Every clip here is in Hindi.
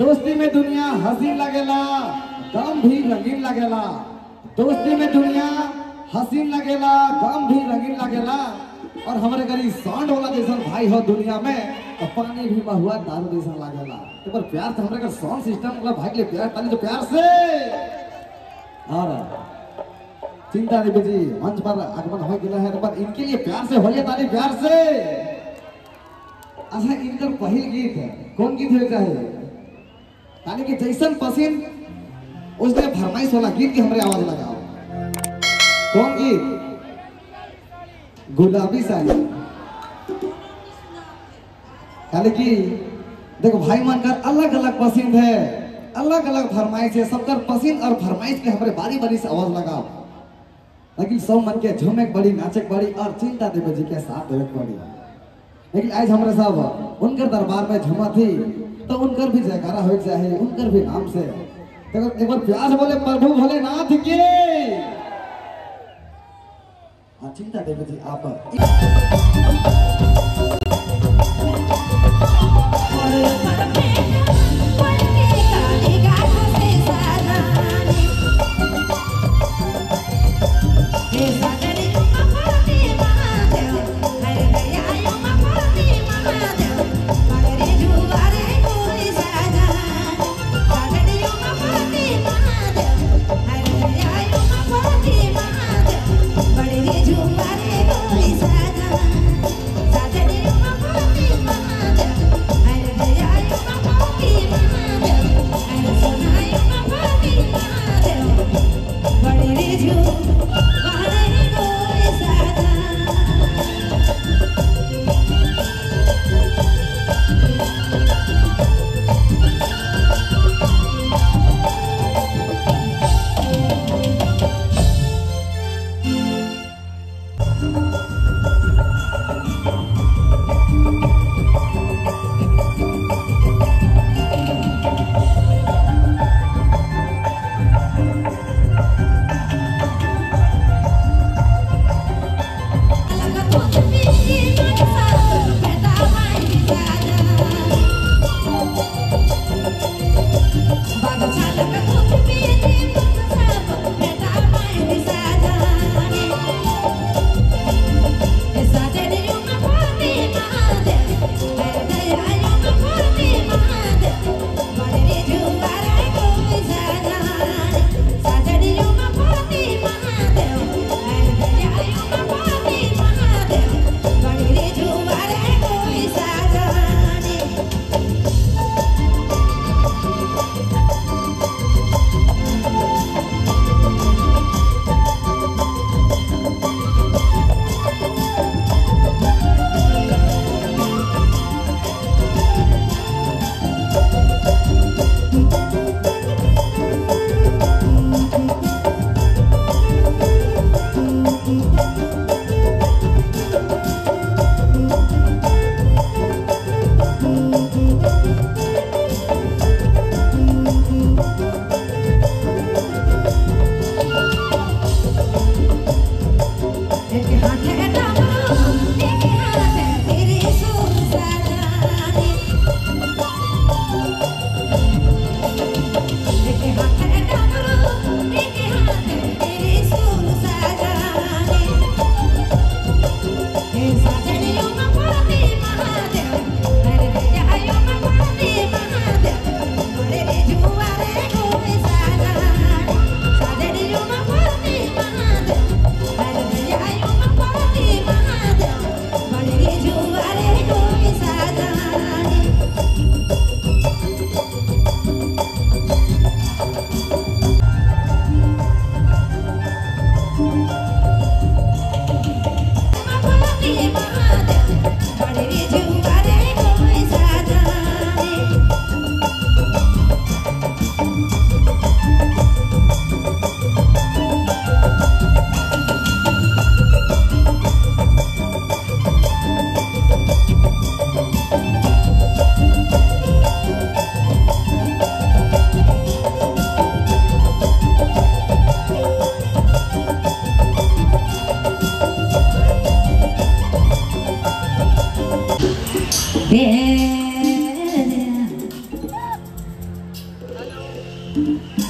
दोस्ती में दुनिया हसीन लगेला, गम भी रंगीन लगेला। दोस्ती में दुनिया हसीन लगेला, गम भी रंगीन लगेला। और हमारे गरीब सांड वाला जैसा भाई हो दुनिया में, तो पानी भी महुआ दारू जैसा लगेला। तो पर प्यार से हमारे साउंड सिस्टम वाला भाई के लिए प्यार ताली, तो प्यार से। और चिंता नहीं जी, मंच पर आगमन हो गया है, तो पर इनके लिए प्यार से होइए ताली, प्यार से। अच्छा, इनका पहल गीत है, कौन गीत है चाहे ताली के जैसन पसीन उसने फरमाइश वाला गीत की हमारे आवाज लगाओ। कौन गीत? गुलाबी साड़ी। यानी कि देखो भाई मानकर अलग अलग पसंद है, अलग अलग फरमाइश है, सबका पसंद और फरमाइश के हमारे बारी बारी से आवाज लगाओ। लेकिन सब मन के झुमक बड़ी, नाचक बड़ी और चिंता देवे जी के साथ देवे बड़ी। लेकिन आज हमारे साहब उनकर दरबार में झुमा थी, तो उनकर भी जयकारा हो जाए, उनकर भी नाम से एक बार प्यार से बोले प्रभु भोलेनाथ के। हाँ, चिंता देवे जी आप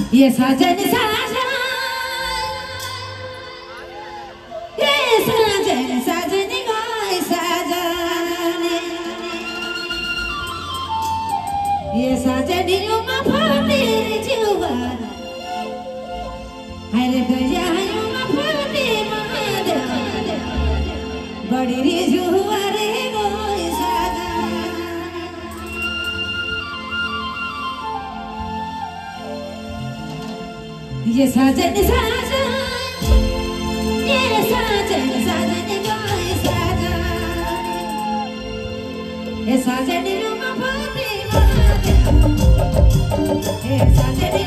ये साजन साजन ये साजन साजन गाय साजन ये साजन युमा फाटे जुवान हरे गया युमा फाटे महादेव बड़ी रे जुवारे गाय साजन ये साजन साजन ये साजन साजन गाय साजन ये साजन रुमा फाटे महादेव ये साजन